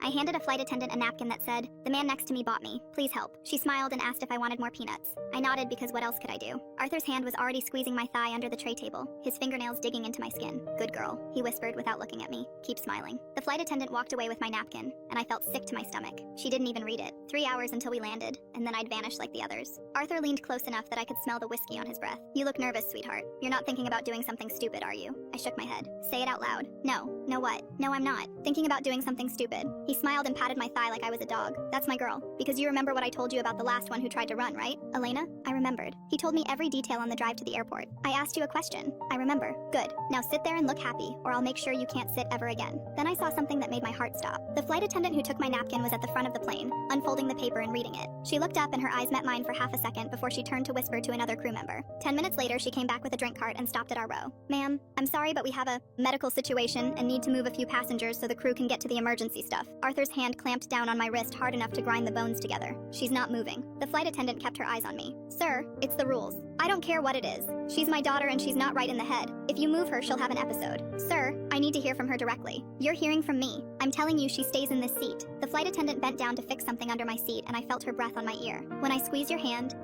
I handed a flight attendant a napkin that said, "The man next to me bought me. Please help." She smiled and asked if I wanted more peanuts. I nodded because what else could I do? Arthur's hand was already squeezing my thigh under the tray table, his fingernails digging into my skin. "Good girl," he whispered without looking at me. "Keep smiling." The flight attendant walked away with my napkin, and I felt sick to my stomach. She didn't even read it. 3 hours until we landed, and then I'd vanish like the others. Arthur leaned close enough that I could smell the whiskey on his breath. "You look nervous, sweetheart. You're not thinking about doing something stupid, are you?" I shook my head. "Say it out loud." "No." "No what?" "No, I'm not thinking about doing something stupid." He smiled and patted my thigh like I was a dog. "That's my girl. Because you remember what I told you about the last one who tried to run, right? Elena?" I remembered. He told me every detail on the drive to the airport. "I asked you a question." "I remember." "Good. Now sit there and look happy, or I'll make sure you can't sit ever again." Then I saw something that made my heart stop. The flight attendant who took my napkin was at the front of the plane, unfolding the paper and reading it. She looked up and her eyes met mine for half a second before she turned to whisper to another crew member. 10 minutes later, she came back with a drink cart and stopped at our row. "Ma'am, I'm sorry, but we have a medical situation and need to move a few passengers so the crew can get to the emergency stuff." Arthur's hand clamped down on my wrist hard enough to grind the bones together. "She's not moving." The flight attendant kept her eyes on me. "Sir, it's the rules. I don't care what it is. She's my daughter and she's not right in the head. If you move her, she'll have an episode." "Sir, I need to hear from her directly." "You're hearing from me. I'm telling you she stays in this seat." The flight attendant bent down to fix something under my seat and I felt her breath on my ear. "When I squeeze your hand,